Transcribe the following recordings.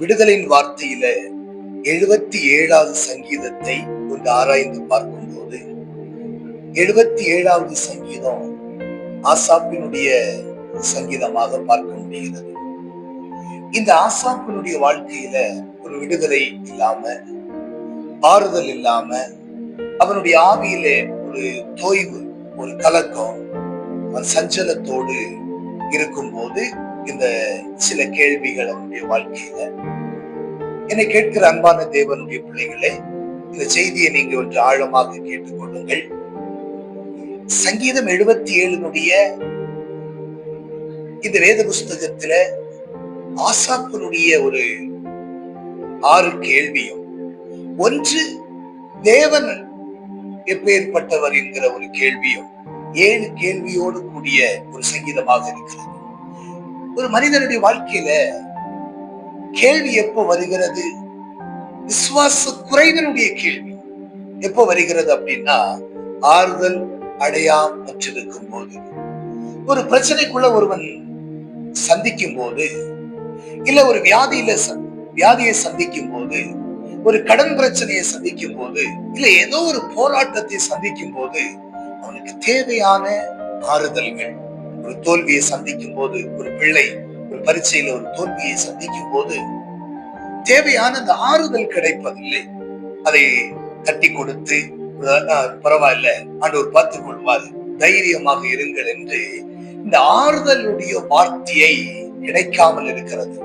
விடுதலின் வார்த்தையில 77வது சங்கீதத்தை கொஞ்சம் ஆராய்ந்து பார்க்கும்போது 77வது சங்கீதம் ஆசாப்பினுடைய சங்கீதமாக பார்க்க முடிகிறது. இந்த ஆசாப்பினுடைய வாழ்க்கையில ஒரு விடுதலை இல்லாம, ஆறுதல் இல்லாம, அவனுடைய ஆவியிலே ஒரு தோய்வு, ஒரு கலக்கம், அவன் சஞ்சலத்தோடு இருக்கும்போது இந்த சில கேள்விகள் அவனுடைய வாழ்க்கையில. என்னை கேட்கிற அன்பான தேவனுடைய பிள்ளைகளே, இந்த செய்தியை நீங்க ஒன்று ஆழமாக கேட்டுக்கொள்ளுங்கள். சங்கீதம் 77 இந்த வேத புஸ்தகத்துல ஆசாப்பினுடைய ஒரு 6 கேள்வியும், ஒன்று தேவன் எப்பேற்பட்டவர் என்கிற ஒரு கேள்வியும் 7 கேள்வியோடு கூடிய ஒரு சங்கீதமாக இருக்கிறது. ஒரு மனிதனுடைய வாழ்க்கையில கேள்வி எப்போ வருகிறது? விசுவாச குறைவினுடைய கேள்வி எப்போ வருகிறது அப்படின்னா, ஆறுதல் அடையாமற்றிருக்கும் போது, ஒரு பிரச்சனைக்குள்ள ஒருவன் சந்திக்கும் போது, இல்ல ஒரு வியாதியை சந்திக்கும் போது, ஒரு கடன் பிரச்சனையை சந்திக்கும் போது, இல்ல ஏதோ ஒரு போராட்டத்தை சந்திக்கும் போது அவனுக்கு தேவையான ஆறுதல்கள், ஒரு தோல்வியை சந்திக்கும் போது, ஒரு பிள்ளை ஒரு பரீட்சையில ஒரு தோல்வியை சந்திக்கும் போது தேவையான அந்த ஆறுதல் கிடைப்பதில்லை. அதை தட்டி கொடுத்து பரவாயில்ல, ஆண்டவர் பார்த்துக் கொள்வார், தைரியமாக இருங்கள் என்று இந்த ஆறுதலுடைய வார்த்தையை கிடைக்காமல் இருக்கிறது.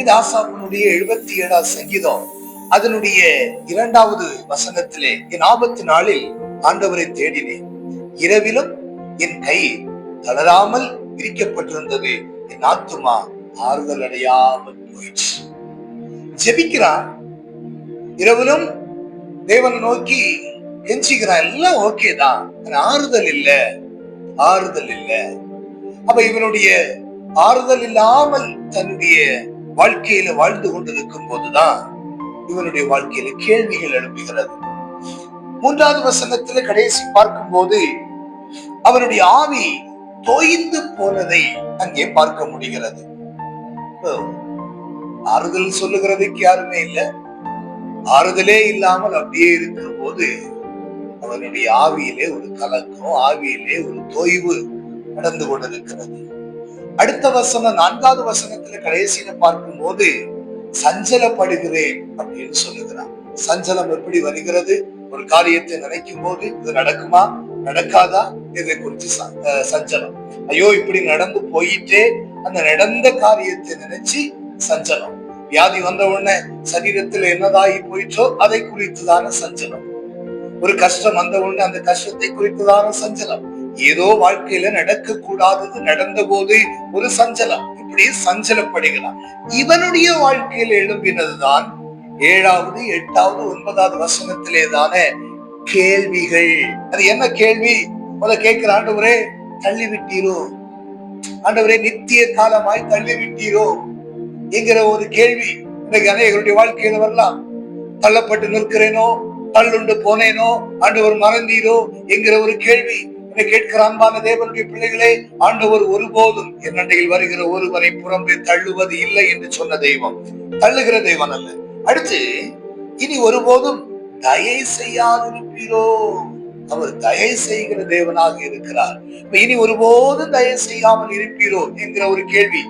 இது ஆசாப்பினுடைய 77வது சங்கீதம். அதனுடைய 2வது வசனத்திலே, என் ஆபத்து நாளில் ஆண்டவரை தேடினேன், இரவிலும் என் கை தளராமல் விரிக்கப்பட்டிருந்தது, என் ஆத்துமா ஆறுதல் அடையாமல் போயிடுச்சு. ஜெபிக்கிறான், இரவிலும் தேவனை நோக்கி கெஞ்சிக்கிறான், எல்லாம் ஓகே தான், ஆறுதல் இல்ல, ஆறுதல் இல்ல. அப்ப இவனுடைய ஆறுதல் இல்லாமல் தன்னுடைய வாழ்க்கையில வாழ்ந்து கொண்டிருக்கும் போதுதான் இவனுடைய வாழ்க்கையில கேள்விகள் எழுப்புகிறது. 3வது வசனத்துல கடைசி பார்க்கும் போது அவனுடைய ஆவி தோய்ந்து போனதை அங்கே பார்க்க முடிகிறது. ஆறுதல் சொல்லுகிறதுக்கு யாருமே இல்ல, ஆறுதலே இல்லாமல் அப்படியே இருக்கிற போது அவனுடைய ஆவியிலே ஒரு கலக்கம், ஆவியிலே ஒரு தோய்வு நடந்து கொண்டிருக்கிறது. அடுத்த வசனம் 4வது வசனத்துல கடைசியில பார்க்கும் போது சஞ்சலப்படுகிறேன் அப்படின்னு சொல்லுகிறான். சஞ்சலம் எப்படி வருகிறது? ஒரு காரியத்தை நினைக்கும் போது இது நடக்குமா நடக்காதா இதை குறித்து சஞ்சலம். ஐயோ இப்படி நடந்து போயிட்டே, அந்த நடந்த காரியத்தை நினைச்சு சஞ்சலம். வியாதி வந்த உடனே சரீரத்தில் என்னதாகி போயிட்டோ அதை குறித்துதான சஞ்சலம். ஒரு கஷ்டம் வந்த உடனே அந்த கஷ்டத்தை குறித்துதான சஞ்சலம். ஏதோ வாழ்க்கையில நடக்க கூடாதது நடந்த போது ஒரு சஞ்சலம், இப்படி சஞ்சலப்படுகிறான். இவனுடைய வாழ்க்கையில் எழும்பினதுதான் 7வது 8வது 9வது வசனத்திலேதான கேள்விகள். அது என்ன கேள்வி? கேட்கிற, ஆண்டவரே தள்ளிவிட்டீரோ, ஆண்டவரே நித்திய காலமாய் தள்ளிவிட்டீரோ என்கிற ஒரு கேள்வி இன்னைக்கு அநேகருடைய வாழ்க்கையில வரலாம். தள்ளப்பட்டு நிற்கிறேனோ, தள்ளுண்டு போனேனோ, ஆண்டவர் மறந்தீரோ என்கிற ஒரு கேள்வி என்னை கேட்கிற அன்பான தேவனுடைய பிள்ளைகளே, ஆண்டவர் ஒருபோதும் என் அண்டையில் வருகிற ஒருவரை புறம்பே தள்ளுவது இல்லை என்று சொன்ன தெய்வம், தள்ளுகிற தெய்வம் அல்ல. அடுத்து, இனி ஒருபோதும் தயை செய்யாதிருப்பீரோ, அவர் தயை செய்கிற தேவனாக இருக்கிறார். இனி ஒருபோதும் தயை செய்யாமல் இருப்பீரோ என்கிற ஒரு கேள்வி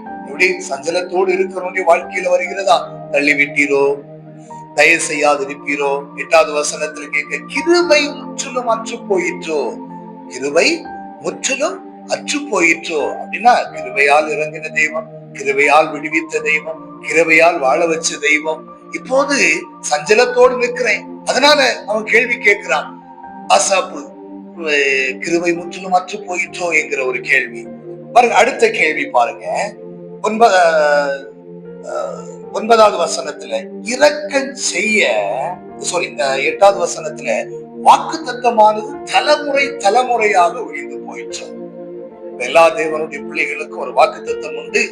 சஞ்சலத்தோடு இருக்கிறவனுடைய வாழ்க்கையில வருகிறதா? தள்ளிவிட்டீரோ, தயவு செய்யாதிருப்பீரோ. 8வது வசனத்துல கேட்க, கிருபை முற்றிலும் அற்று போயிற்றோ, கிருபை முற்றிலும் அற்று போயிற்றோ அப்படின்னா கிருபையால் இறங்கின தெய்வம், கிருபையால் விடுவித்த தெய்வம், கிருபையால் வாழ வச்ச தெய்வம் இப்போது சஞ்சலத்தோடு நிற்கிறேன். அதனால அவன் கேள்வி கேட்கிறான். ஆசாப்பு கிருபை முற்றிலும் அற்று போயிற்றோ என்கிற ஒரு கேள்வி. பாருங்க, அடுத்த கேள்வி பாருங்க. 9வது வசனத்துல இரக்கம் செய்ய, 8வது வசனத்துல வாக்குத்தத்தமானது தலைமுறை தலைமுறையாக ஒழிந்து போயிற்று. எல்லா தேவனுடைய பிள்ளைகளுக்கும் ஒரு வாக்குத்தத்தம் உண்டு.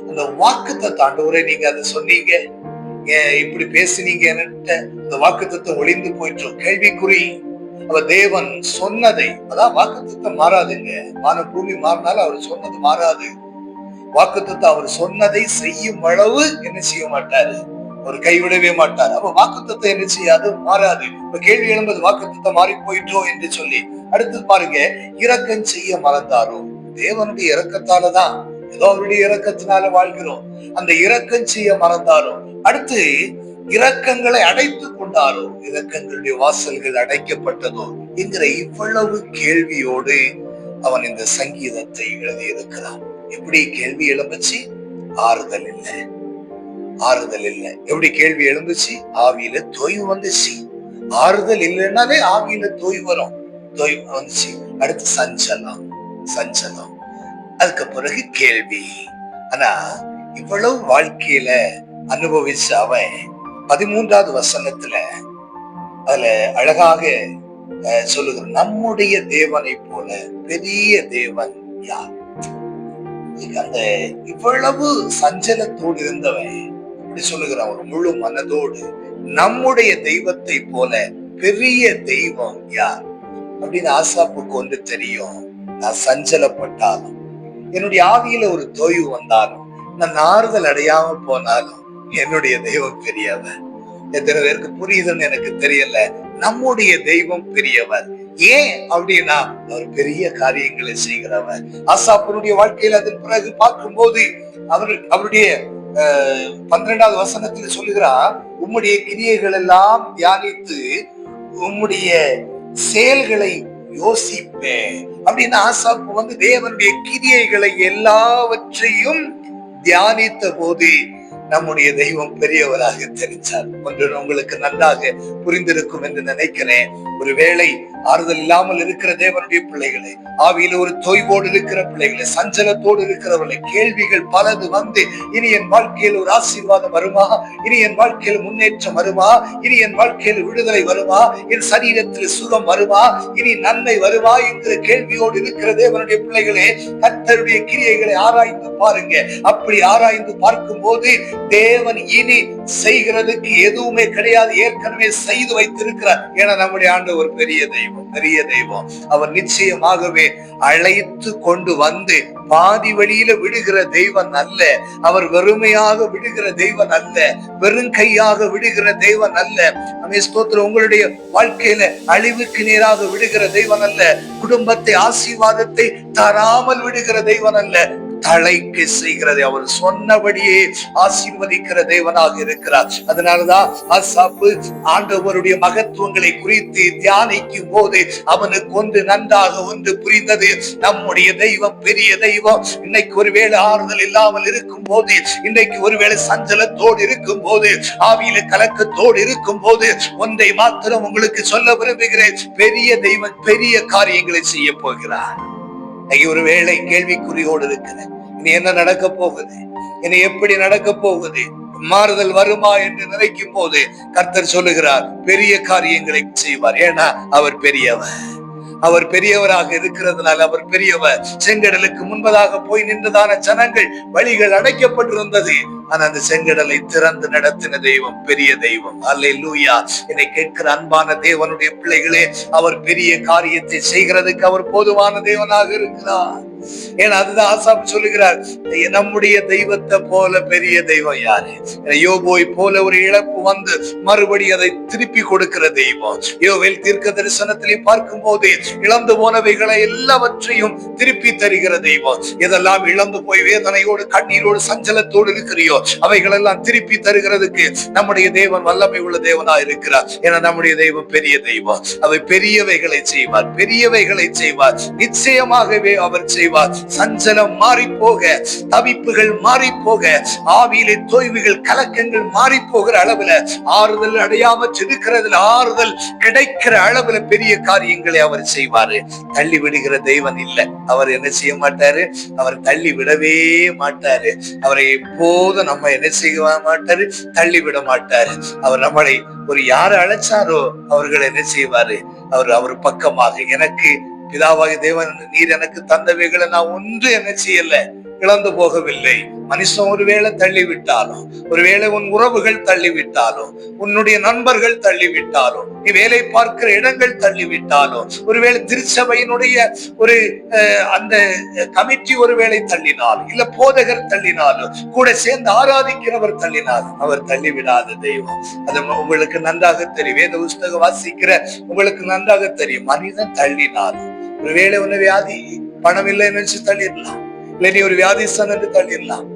அந்த வாக்குத்தத்தம், ஆண்டவரே நீங்க அதை சொன்னீங்க, இப்படி பேசினீங்க, அந்த வாக்குத்தத்தம் ஒழிந்து போயிற்று, கேள்விக்குறி. அவ தேவன் சொன்னதை, அதான் வாக்குத்தத்தம் மாறாதுங்க. வான பூமி மாறினாலும் அவர் சொன்னது மாறாது. வாக்குத்தத்தம் அவர் சொன்னதை செய்யும் அளவு என்ன செய்ய மாட்டாரு, அவர் கைவிடவே மாட்டார். அப்ப வாக்குத்தத்தம் என்ன செய்யாது? மாறாது. இப்ப கேள்வி எழும்பது, வாக்குத்தத்தம் மாறி போயிட்டோ என்று சொல்லி. அடுத்து பாருங்க, இரக்கம் செய்ய மறந்தாரோ? தேவனுடைய இரக்கத்தாலதான், ஏதோ அவருடைய இரக்கத்தினால வாழ்கிறோம். அந்த இரக்கம் செய்ய மறந்தாரோ? அடுத்து, இரக்கங்களை அடைத்துக் கொண்டாரோ? இரக்கங்களுடைய வாசல்கள் அடைக்கப்பட்டதோ என்கிற இவ்வளவு கேள்வியோடு அவன் இந்த சங்கீதத்தை எழுதியிருக்கிறான். எப்படி கேள்வி எழும்புச்சு? ஆறுதல் இல்லை, ஆறுதல் இல்லை. எப்படி கேள்வி எழும்புச்சு? ஆவியில தொய்வு வந்துச்சு. ஆறுதல் இல்லைன்னாலே ஆவியில தொய்வு வரும், தொய்வு வந்துச்சு. அடுத்து சஞ்சலம், சஞ்சலம். அதுக்கு பிறகு கேள்வி. ஆனா இவ்வளவு வாழ்க்கையில அனுபவிச்ச அவன் 13வது வசனத்துல அதுல அழகாக சொல்லுகிற, நம்முடைய தேவனை போல பெரிய தேவன் யார்? அந்த இவ்வளவு சஞ்சலத்தோடு இருந்தவன் அப்படி சொல்லுகிறான் ஒரு முழு மனதோடு, நம்முடைய தெய்வத்தை போல பெரிய தெய்வம் யார் அப்படின்னு ஆசாப்புக்கு ஒன்று தெரியும். நான் சஞ்சலப்பட்டாலும், என்னுடைய ஆவியில ஒரு தொய்வு வந்தாலும், நான் ஆறுதல் அடையாம போனாலும், என்னுடைய தெய்வம் பெரியவர். எத்தனை பேருக்கு புரியுதுன்னு எனக்கு தெரியல. நம்முடைய தெய்வம் பெரியவர். ஏன் அப்படின்னா அவர் பெரிய காரியங்களை செய்கிறவர். ஆசாப்பனுடைய வாழ்க்கையில் அதன் பிறகு பார்க்கும்போது அவருடைய 12வது வசனத்தில் சொல்லுகிறார், உம்முடைய கிரியைகள் எல்லாம் தியானித்து உம்முடைய செயல்களை யோசிப்பேன் அப்படின்னு. ஆசாப்பு தேவனுடைய கிரியைகளை எல்லாவற்றையும் தியானித்த போது நம்முடைய தெய்வம் பெரியவராக தெரிஞ்சார். ஒன்று உங்களுக்கு நன்றாக புரிந்திருக்கும் என்று நினைக்கிறேன். ஒருவேளை ஆறுதல் இல்லாமல் இருக்கிற தேவனுடைய பிள்ளைகளை, ஆவியில ஒரு தொய்வோடு இருக்கிற பிள்ளைகளை, சஞ்சலத்தோடு இருக்கிறவர்களை, கேள்விகள் பலது இனி என் வாழ்க்கையில் ஒரு ஆசீர்வாதம் வருமா? இனி என் வாழ்க்கையில் முன்னேற்றம் வருமா? இனி என் வாழ்க்கையில் விடுதலை வருமா? என் சரீரத்தில் சுகம் வருமா? இனி நன்மை வருமா என்கிற கேள்வியோடு இருக்கிற தேவனுடைய பிள்ளைகளே, கர்த்தருடைய கிரியைகளை ஆராய்ந்து பாருங்க. அப்படி ஆராய்ந்து பார்க்கும் போது தேவன் இனி செய்கிறதுக்கு எதுவுமே கிடையாது, ஏற்கனவே செய்து வைத்திருக்கிறார். ஏன்னா நம்முடைய ஆண்டவர் பெரிய தெய்வம், பெரிய தெய்வம். அவர் நிச்சயமாகவே அழைத்து கொண்டு பாதி வழியில விடுகிற தெய்வன் அல்ல. அவர் வெறுமையாக விடுகிற தெய்வன் அல்ல, வெறுங்கையாக விடுகிற தெய்வன் அல்ல. ஸ்தோத்திரம். உங்களுடைய வாழ்க்கையில அழிவுக்கு நேராக விடுகிற தெய்வன் அல்ல, குடும்பத்தை ஆசீர்வாதத்தை தராமல் விடுகிற தெய்வன் அல்ல, தழைக்க செய்கிறது. அவர் சொன்னபடியே ஆசீர்வதிக்கிற தேவனாக இருக்கிறார். அதனாலதான் ஆசாப்பு ஆண்டவருடைய மகத்துவங்களை குறித்து தியானிக்கும் போது அவனுக்கு ஒன்று நன்றாக ஒன்று புரிந்தது, நம்முடைய தெய்வம் பெரிய தெய்வம். இன்னைக்கு ஒருவேளை ஆறுதல் இல்லாமல் இருக்கும் போது, இன்னைக்கு ஒருவேளை சஞ்சலத்தோடு இருக்கும் போது, ஆவியில கலக்கத்தோடு இருக்கும் போது, ஒன்றை மாத்திரம் உங்களுக்கு சொல்ல விரும்புகிறேன், பெரிய தெய்வம் பெரிய காரியங்களை செய்ய போகிறார். ஒருவேளை கேள்விக்குறியோடு இருக்கிறேன், இனி என்ன நடக்க போகுது, இனி எப்படி நடக்க போகுது, மாறுதல் வருமா என்று நினைக்கும் போது கர்த்தர் சொல்லுகிறார், பெரிய காரியங்களை செய்வார். ஏன்னா அவர் பெரியவர், அவர் பெரியவராக இருக்கிறதுனால அவர் பெரியவர். செங்கடலுக்கு முன்பதாக போய் நின்றதான ஜனங்கள் வழிகள் அடைக்கப்பட்டிருந்தது, ஆனா அந்த செங்கடலை திறந்து நடத்தின தெய்வம் பெரிய தெய்வம். அல்லேலூயா. என்னை கேட்கிற அன்பான தேவனுடைய பிள்ளைகளே, அவர் பெரிய காரியத்தை செய்கிறதுக்கு அவர் போதுமான தேவனாக இருக்கிறார். ஏன்னா அதுதான் ஆசாப் சொல்லுகிறார், நம்முடைய தெய்வத்தை போல பெரிய தெய்வம் யாரு? யோபோய் போல ஒரு இழப்பு மறுபடி அதை திருப்பி கொடுக்கிற தெய்வம். யோவேல் தீர்க்க தரிசனத்திலே பார்க்கும் போது இழந்து போனவைகளை எல்லாவற்றையும் திருப்பி தருகிற தெய்வம். எதெல்லாம் இழந்து போய் வேதனையோடு கண்ணீரோடு சஞ்சலத்தோடு இருக்கிறியோ அவைகள் எல்லாம் திருப்பி தருகிறதுக்கு நம்முடைய தேவன் வல்லமை உள்ள தேவனா இருக்கிறார். ஏன்னா நம்முடைய தெய்வம் பெரிய தெய்வம். அவை பெரியவைகளை செய்வார், பெரியவைகளை செய்வார், நிச்சயமாகவே அவர் செய்வார். சஞ்சலம் மாறி போக, தவிப்புகள் மாறி போக, ஆவியிலே தொய்வுகள் கலக்கங்கள் மாறி போகிற அளவுல, ஆறுதல் அடையாம இருக்கிறதுல ஆறுதல் கிடைக்கிற அளவுல பெரிய காரியங்களை அவர் செய்வாரு. தள்ளி விடுகிற தெய்வன் இல்லை. அவர் என்ன செய்ய மாட்டாரு, அவர் தள்ளி விடவே மாட்டாரு. அவரை எப்போதும் நம்ம என்ன செய்ய மாட்டாரு, தள்ளி விட மாட்டாரு. அவர் நம்மளை ஒரு யாரை அழைச்சாரோ அவர்கள் என்ன செய்வாரு, அவர் பக்கமாக, எனக்கு பிதாவாகிய தேவன் நீர் எனக்கு தந்தவைகளை நான் ஒன்று என்ன செய்யல, இழந்து போகவில்லை. மனுஷன் ஒருவேளை தள்ளிவிட்டாலும், ஒருவேளை உன் உறவுகள் தள்ளிவிட்டாலும், உன்னுடைய நண்பர்கள் தள்ளிவிட்டாலும், நீ வேலை பார்க்கிற இடங்கள் தள்ளிவிட்டாலும், ஒருவேளை திருச்சபையினுடைய ஒரு அந்த கமிட்டி ஒருவேளை தள்ளினாலும், இல்ல போதகர் தள்ளினாலும், கூட சேர்ந்து ஆராதிக்கிறவர் தள்ளினாலும், அவர் தள்ளிவிடாத தெய்வம். அது உங்களுக்கு நன்றாக தெரியும். வேத புஸ்தகம் வாசிக்கிற உங்களுக்கு நன்றாக தெரியும். மனிதன் தள்ளினாலும், ஒருவேளை உன்னை வியாதி, பணம் இல்லை நினைச்சு தள்ளிடலாம், இல்லை நீ ஒரு வியாதிஸ்தான் என்று தள்ளிடலாம்,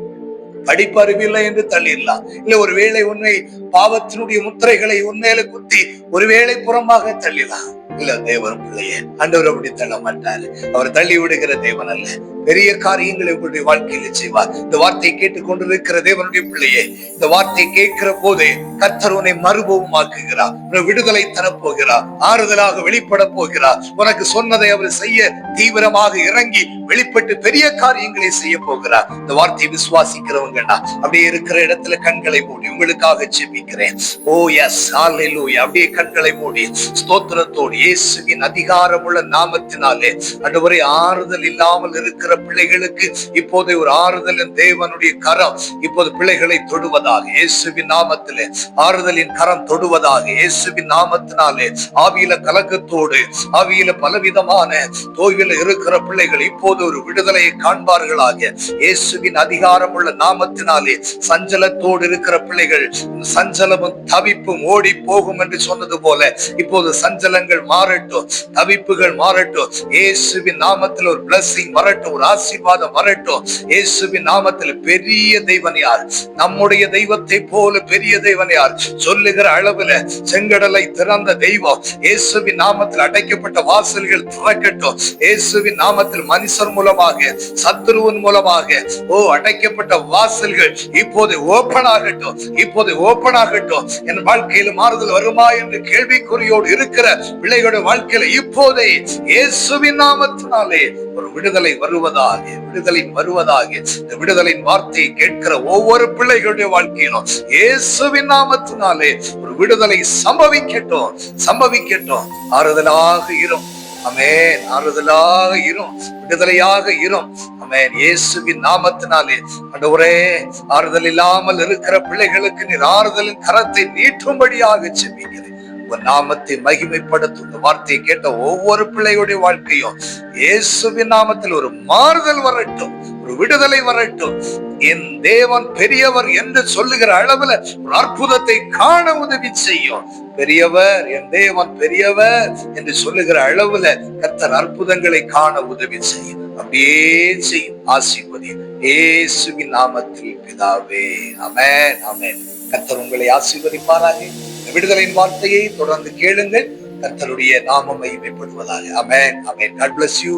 படிப்பறிவு இல்லை என்று தள்ளிடலாம், இல்ல ஒருவேளை உண்மை பாவத்தினுடைய முத்திரைகளை உண்மையில குத்தி ஒருவேளை புறமாக தள்ளிடலாம். இல்ல தேவன் பிள்ளையே, ஆண்டவர் அப்படி தள்ள மாட்டாரு. அவர் தள்ளி விடுகிற தேவன் அல்ல. பெரிய காரியங்களை உங்களுடைய வாழ்க்கையில செய்வார். இந்த வார்த்தையை கேட்டுக் கொண்டிருக்கிற தேவனுடைய பிள்ளையே, இந்த வார்த்தையை கேட்கிற போதே கர்த்தர் உன்னை மறுபவும் ஆக்குகிறார். விடுதலை தரப்போகிறார், ஆறுதலாக வெளிப்பட போகிறார். உனக்கு சொன்னதை அவர் செய்ய தீவிரமாக இறங்கி வெளிப்பட்டு பெரிய காரியங்களை செய்ய போகிறார். இந்த வார்த்தையை விசுவாசிக்கிறவங்க அப்படியே இருக்கிற இடத்துல கண்களை மூடி உங்களுக்காக ஜெபிக்கிறேன். ஓ எஸ், ஹல்லேலூயா. அப்படியே கண்களை மூடி ஸ்தோத்திரத்தோடு இயேசுவின் அதிகாரமுள்ள நாமத்தினாலே ஆண்டவரே, ஆறுதல் இல்லாமல் இருக்கிற பிள்ளைகளுக்கு இப்போது ஒரு ஆறுதலின் தேவனுடைய கரம் இப்போது பிள்ளைகளை தொடுவதாக இயேசுவின் நாமத்திலே ஆறுதலின் கரம் தொடுவதாக இயேசுவின் நாமத்தினாலே. ஆவியில கலக்கத்தோடு, ஆவியில பலவிதமான தோய்வில இருக்கிற பிள்ளைகள் இப்போது ஒரு விடுதலையை காண்பார்களாக இயேசுவின் அதிகாரமுள்ள நாமத்தினாலே. சஞ்சலத்தோடு இருக்கிற பிள்ளைகள் சஞ்சலமும் தவிப்பும் ஓடி போகும் என்று சொன்னது போல இப்போது சஞ்சலங்கள் மாறட்டும், தவிப்புகள் மாறட்டும். இயேசுவின் நாமத்தில் ஒரு பிளஸிங் வரட்டும், ஒரு ஆசீர்வாதம் வரட்டும். இயேசுவின் நாமத்தில் பெரிய தெய்வன் யார்? நம்முடைய தெய்வத்தை போல பெரிய தெய்வன் யார்? சொல்லுகிற அளவுல செங்கடலை திறந்த தெய்வம். இயேசுவின் நாமத்தில் அடைக்கப்பட்ட வாசல்கள் திறக்கட்டும். இயேசுவின் நாமத்தில் மனுஷர் மூலமாக, சத்துருவின் மூலமாக அடைக்கப்பட்ட வாசல்கள் இப்போது ஓபன் ஆகட்டும், இப்போது ஓபன் ஆகட்டும். என் வாழ்க்கையில் மாறுதல் வருமா என்று கேள்விக்குறியோடு இருக்கிற பிள்ளைகளுடைய வாழ்க்கையில இப்போதே இயேசுவின் நாமத்தினாலே ஒரு விடுதலை வருவதாக, விடுதலை வருவதாக. இந்த விடுதலின் வார்த்தையை கேட்கிற ஒவ்வொரு பிள்ளைகளுடைய வாழ்க்கையிலும் இயேசுவின் நாமத்தினாலே ஒரு விடுதலை சம்பவிக்கட்டும், சம்பவிக்கட்டும். ஆறுதலாக இரும். ஆமென். ஆறுதலாக இரும், விடுதலையாக இரும். ஆமென். இயேசுவின் நாமத்தினாலே ஆண்டவரே, ஆறுதல் இல்லாமல் இருக்கிற பிள்ளைகளுக்கு நீர் ஆறுதலின் கரத்தை நீட்டும்படியாக ஜெபிக்கிறேன். உன் நாமத்தை மகிமைப்படுத்தும். இந்த வார்த்தையை கேட்ட ஒவ்வொரு பிள்ளையுடைய வாழ்க்கையும் இயேசுவின் நாமத்தில் ஒரு மாறுதல் வரட்டும், ஒரு விடுதலை வரட்டும். என் தேவன் பெரியவர் என்று சொல்லுகிற அளவுல ஒரு அற்புதத்தை காண உதவி செய்யும். பெரியவர், என் தேவன் பெரியவர் என்று சொல்லுகிற அளவுல கர்த்தர் அற்புதங்களை காண உதவி செய்யும். அப்படியே செய்யும். ஆசீர்வதி இயேசுவின் நாமத்தில் பிதாவே. ஆமென், ஆமென். கர்த்தர் உங்களை ஆசீர்வதிப்பாராக. விடுதலையின் வார்த்தையை தொடர்ந்து கேளுங்கள். கர்த்தருடைய நாமம் மகிமைப்படுவதாக. ஆமென், ஆமென். God bless you.